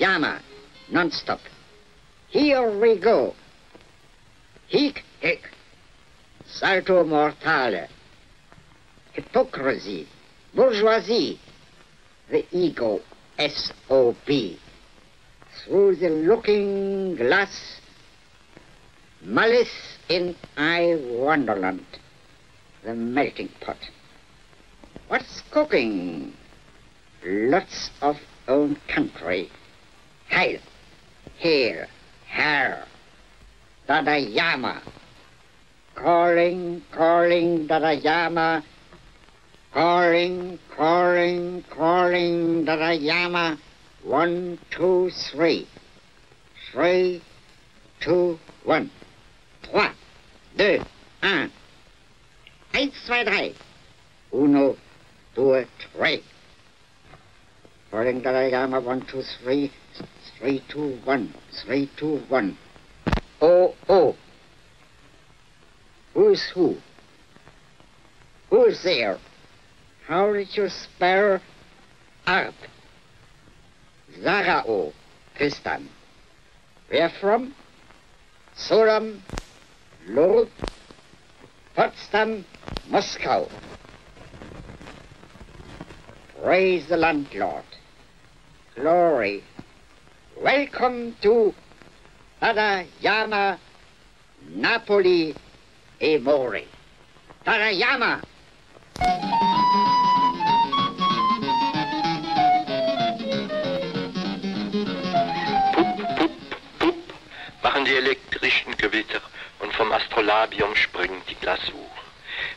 Yama, non-stop. Here we go. Hic, hic. Salto mortale. Hypocrisy. Bourgeoisie. The ego, S.O.P. Through the looking glass. Malice in I Wonderland. The melting pot. What's cooking? Lots of own country. Heil, here, her, Dadayama. Calling, calling, Dadayama. Calling, calling, calling, Dadayama. 1, 2, 3. 3, 2, 1. 3, 2, 1. 1, 2, 3. 1, 2, 3. Calling Dadayama, 1, 2, 3. 3, 2, 1. 3, 2, 1. Oh, oh. Who's who? Who's there? How did you spell Arp? Zarao, Tristan. Where from? Solam, Lod, Potsdam, Moscow. Praise the landlord. Glory. Welcome to Dadayama, Napoli, e Mori. Dadayama! Machen die elektrischen Gewitter und vom Astrolabium springt die Glasur.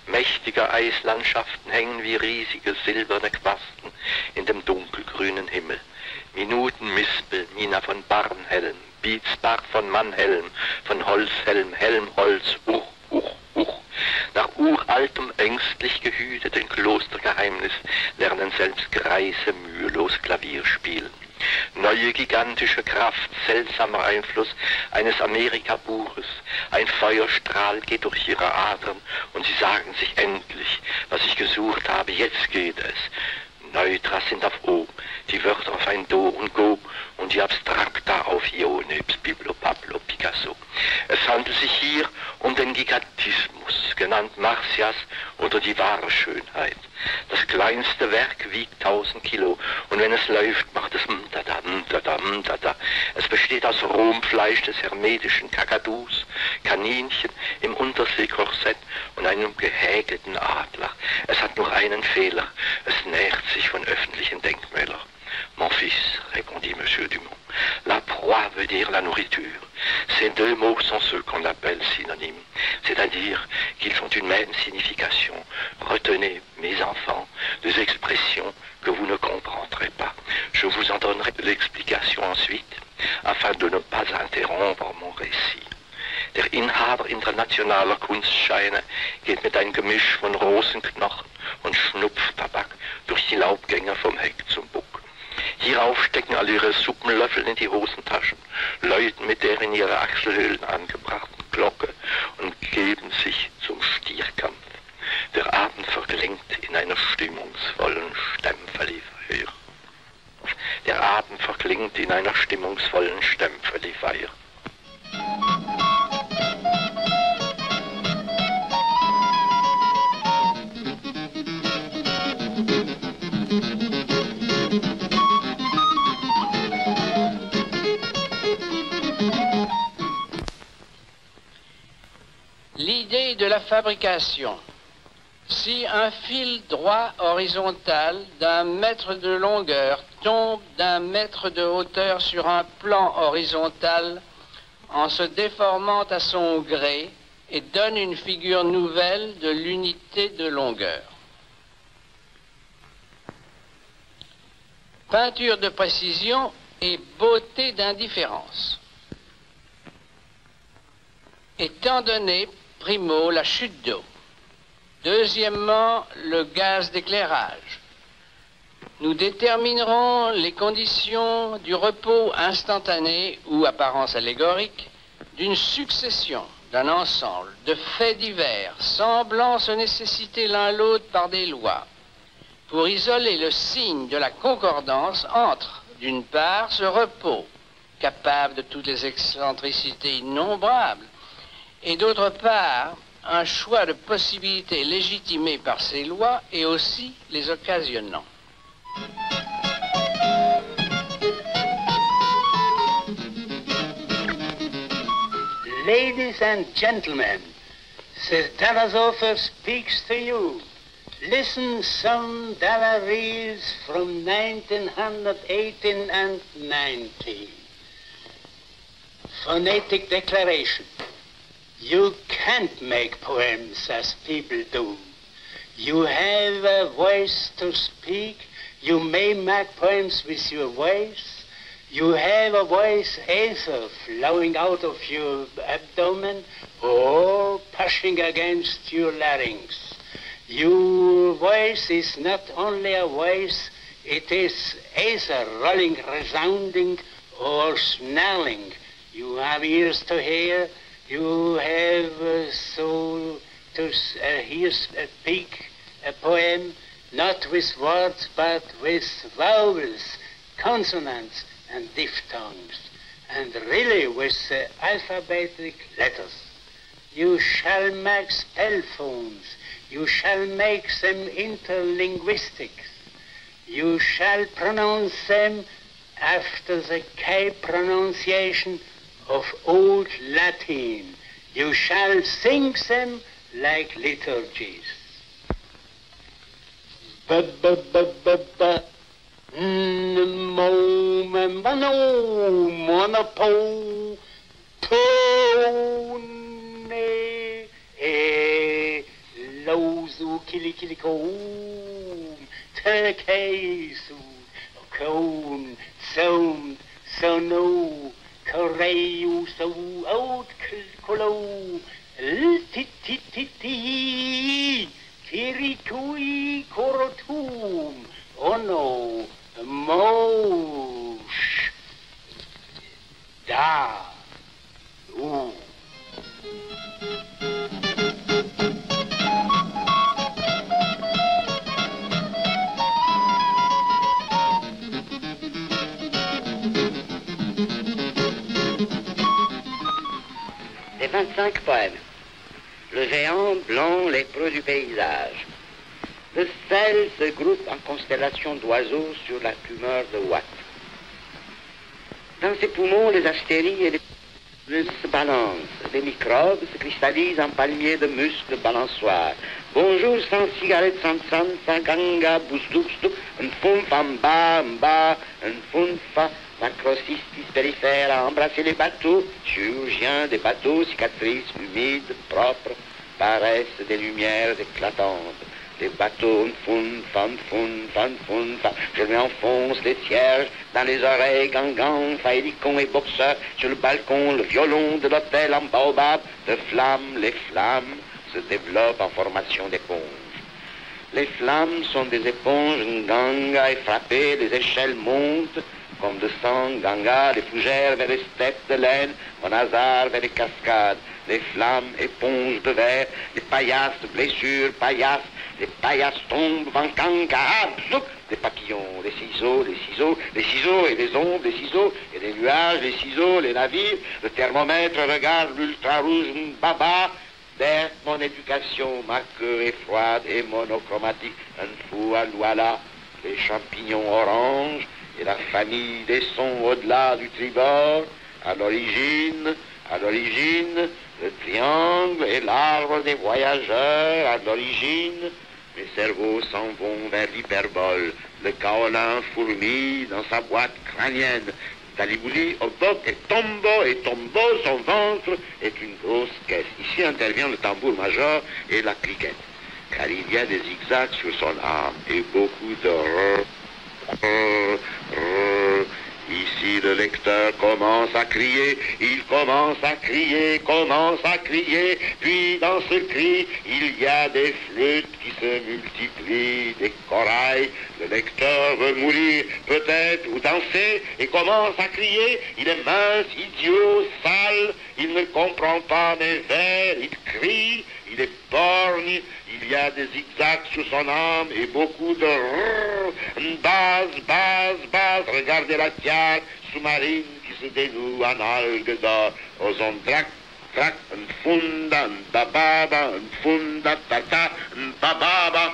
Mächtige Eislandschaften hängen wie riesige silberne Quasten in dem dunkelgrünen Himmel. Minuten Mispel, Mina von Barnhelm, Bietzbach von Mannhelm, von Holzhelm, Helmholtz, Nach uraltem, ängstlich gehüteten Klostergeheimnis lernen selbst Greise mühelos Klavier spielen. Neue gigantische Kraft, seltsamer Einfluss eines Amerikabuches. Ein Feuerstrahl geht durch ihre Adern und sie sagen sich endlich, was ich gesucht habe, jetzt geht es. Neutras sind auf O, die Wörter auf ein Do und Go und die Abstrakta auf Ione, Biblo, Pablo, Picasso. Es handelt sich hier um den Gigantismus, genannt Marcias oder die wahre Schönheit. Das kleinste Werk wiegt 1000 Kilo und wenn es läuft, macht es mdada, mdada, mdada. Es besteht aus Rohmfleisch des hermetischen Kakadus, Kaninchen im Unterseekorsett und einem gehäkelten Adler. Es hat nur einen Fehler, es nährt sich von öffentlichen Denkmälern. Mon fils, répondit Monsieur Dumont, la proie veut dire la nourriture. Ces deux mots sont ceux qu'on appelle synonymes, c'est-à-dire qu'ils ont une même signification. Retenez, mes enfants, des expressions que vous ne comprendrez pas. Je vous en donnerai l'explication ensuite, afin de ne pas interrompre mon récit. Der Inhaber internationaler Kunstscheine geht mit einem Gemisch von Rosenknochen und Schnupftabak durch die Laubgänge vom Heck zum Bug. Hierauf stecken alle ihre Suppenlöffel in die Hosentaschen, läuten mit der in ihre Achselhöhlen angebrachten Glocke und geben sich zum Stierkampf. Der Abend verklingt in einer stimmungsvollen Stempfeli-Feier. Der Abend verklingt in einer stimmungsvollen Stempfeli-Feier. L'idée de la fabrication. Si un fil droit horizontal d'un mètre de longueur tombe d'un mètre de hauteur sur un plan horizontal en se déformant à son gré et donne une figure nouvelle de l'unité de longueur. Peinture de précision et beauté d'indifférence. Étant donné, primo, la chute d'eau. Deuxièmement, le gaz d'éclairage. Nous déterminerons les conditions du repos instantané ou apparence allégorique d'une succession, d'un ensemble de faits divers semblant se nécessiter l'un l'autre par des lois pour isoler le signe de la concordance entre d'une part, ce repos, capable de toutes les excentricités innombrables, et d'autre part, un choix de possibilités légitimées par ces lois et aussi les occasionnant. Ladies and gentlemen, the Tarasov speaks to you. Listen some Dara reels from 1918 and 19. Phonetic declaration. You can't make poems as people do. You have a voice to speak. You may make poems with your voice. You have a voice either flowing out of your abdomen or pushing against your larynx. Your voice is not only a voice, it is either rolling, resounding, or snarling. You have ears to hear, you have a soul to hear speak a poem, not with words, but with vowels, consonants, and diphthongs, and really with alphabetic letters. You shall make spell phones. You shall make them interlinguistics. You shall pronounce them after the K pronunciation of Old Latin. You shall sing them like liturgies. Lauzu kilikilikoum, terkeisu, koun, sound, sono, koreyu, so out kolou, titititi, kirikui, korotum, ono, mosh, da, ou. Les 25 poèmes. Le géant blanc lépreux du paysage. Le sel se groupe en constellation d'oiseaux sur la tumeur de Watt. Dans ses poumons, les astéries et les se balancent. Les microbes se cristallisent en palmiers de muscles balançoires. Bonjour sans cigarette, sans ganga, boustou, un funfa, mba, un funfa. Macrocystis périphére à embrasser les bateaux, chirurgiens des bateaux, cicatrices humides, propres, paraissent des lumières éclatantes. Les bateaux, je lui enfonce les cierges dans les oreilles, gangan, faélicon et boxeur, sur le balcon, le violon de l'hôtel en baobab, de flammes, les flammes se développent en formation d'éponges. Les flammes sont des éponges, ganga est frappé, les échelles montent, comme de sang, ganga, les fougères vers les steppes de laine, mon hasard vers les cascades, les flammes, éponges de verre, les paillasses de blessures, les paillasses tombent, vankanga, zouk, les papillons, les ciseaux et les ombres, les ciseaux et les nuages, les ciseaux, les navires, le thermomètre regarde l'ultra-rouge baba, vers mon éducation, ma queue est froide et monochromatique, un fou à l'ouala, les champignons oranges, et la famille des sons au-delà du tribord, à l'origine, le triangle et l'arbre des voyageurs, à l'origine, mes cerveaux s'en vont vers l'hyperbole, le kaolin fourmille dans sa boîte crânienne, Talibouli, Obok et Tombo, son ventre est une grosse caisse. Ici intervient le tambour major et la cliquette, car il y a des zigzags sur son âme et beaucoup de Ici le lecteur commence à crier, il commence à crier, puis dans ce cri, il y a des flûtes qui se multiplient, des corails, le lecteur veut mourir peut-être ou danser et commence à crier, il est mince, idiot, sale, il ne comprend pas mes vers, il crie, il est borgne, il y a des zigzags sur son âme et beaucoup de base. Regardez la tiare sous-marine qui se dénoue en algues d'or, aux ondes drac, un funda, un bababa, un funda, tata, un bababa.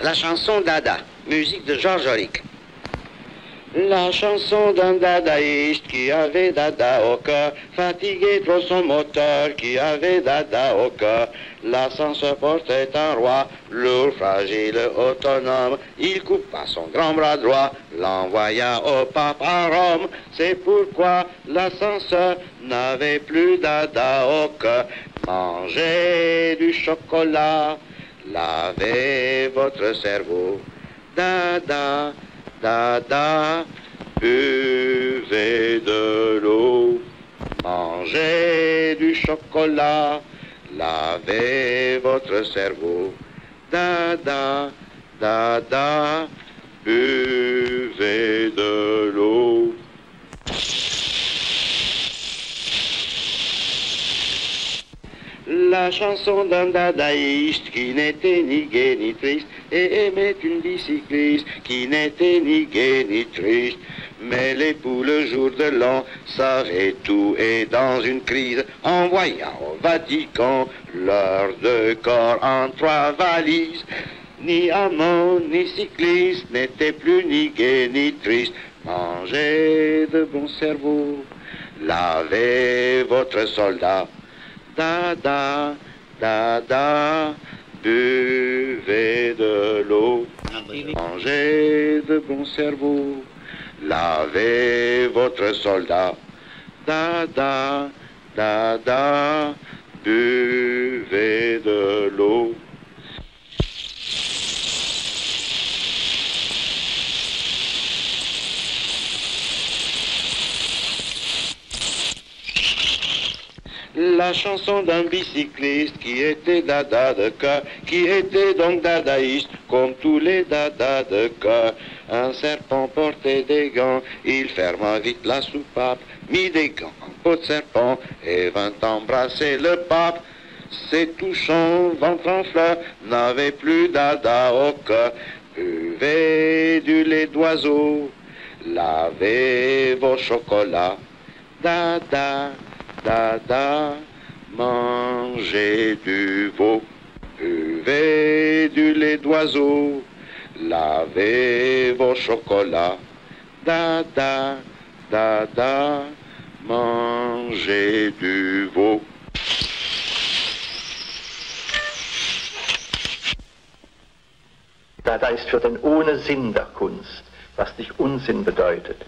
La chanson Dada, musique de Georges Auric. La chanson d'un dadaïste qui avait Dada au cœur, fatigué trop son moteur, qui avait Dada au cœur. L'ascenseur portait un roi, lourd, fragile, autonome. Il coupa son grand bras droit, l'envoya au pape à Rome. C'est pourquoi l'ascenseur n'avait plus Dada au cœur. Mangez du chocolat, lavez votre cerveau. Dada, Dada, buvez de l'eau. Mangez du chocolat, lavez votre cerveau. Dada, Dada, buvez de l'eau. La chanson d'un dadaïste qui n'était ni gai ni triste et aimait une bicycliste qui n'était ni gai ni triste. Mais l'époux le jour de l'an savait tout et dans une crise envoya au Vatican leurs deux corps en 3 valises. Ni amant ni cycliste n'était plus ni gai ni triste. Mangez de bon cerveau, lavez votre soldat. Dada, Dada, buvez de l'eau, mangez de bon cerveau, lavez votre soldat. Dada, Dada, buvez de l'eau. La chanson d'un bicycliste qui était dada de cœur, qui était donc dadaïste comme tous les dadas de cœur. Un serpent portait des gants, il ferma vite la soupape, mit des gants en peau de serpent et vint embrasser le pape. Ses touchants ventre en fleurs n'avaient plus dada au cœur. Buvez du lait d'oiseau, lavez vos chocolats. Dada, Dada, mangez du veau, buvez du lait d'oiseau, lavez vos chocolats. Dada, Dada, mangez du veau. Dada ist für den ohne Sinn der Kunst, was nicht Unsinn bedeutet.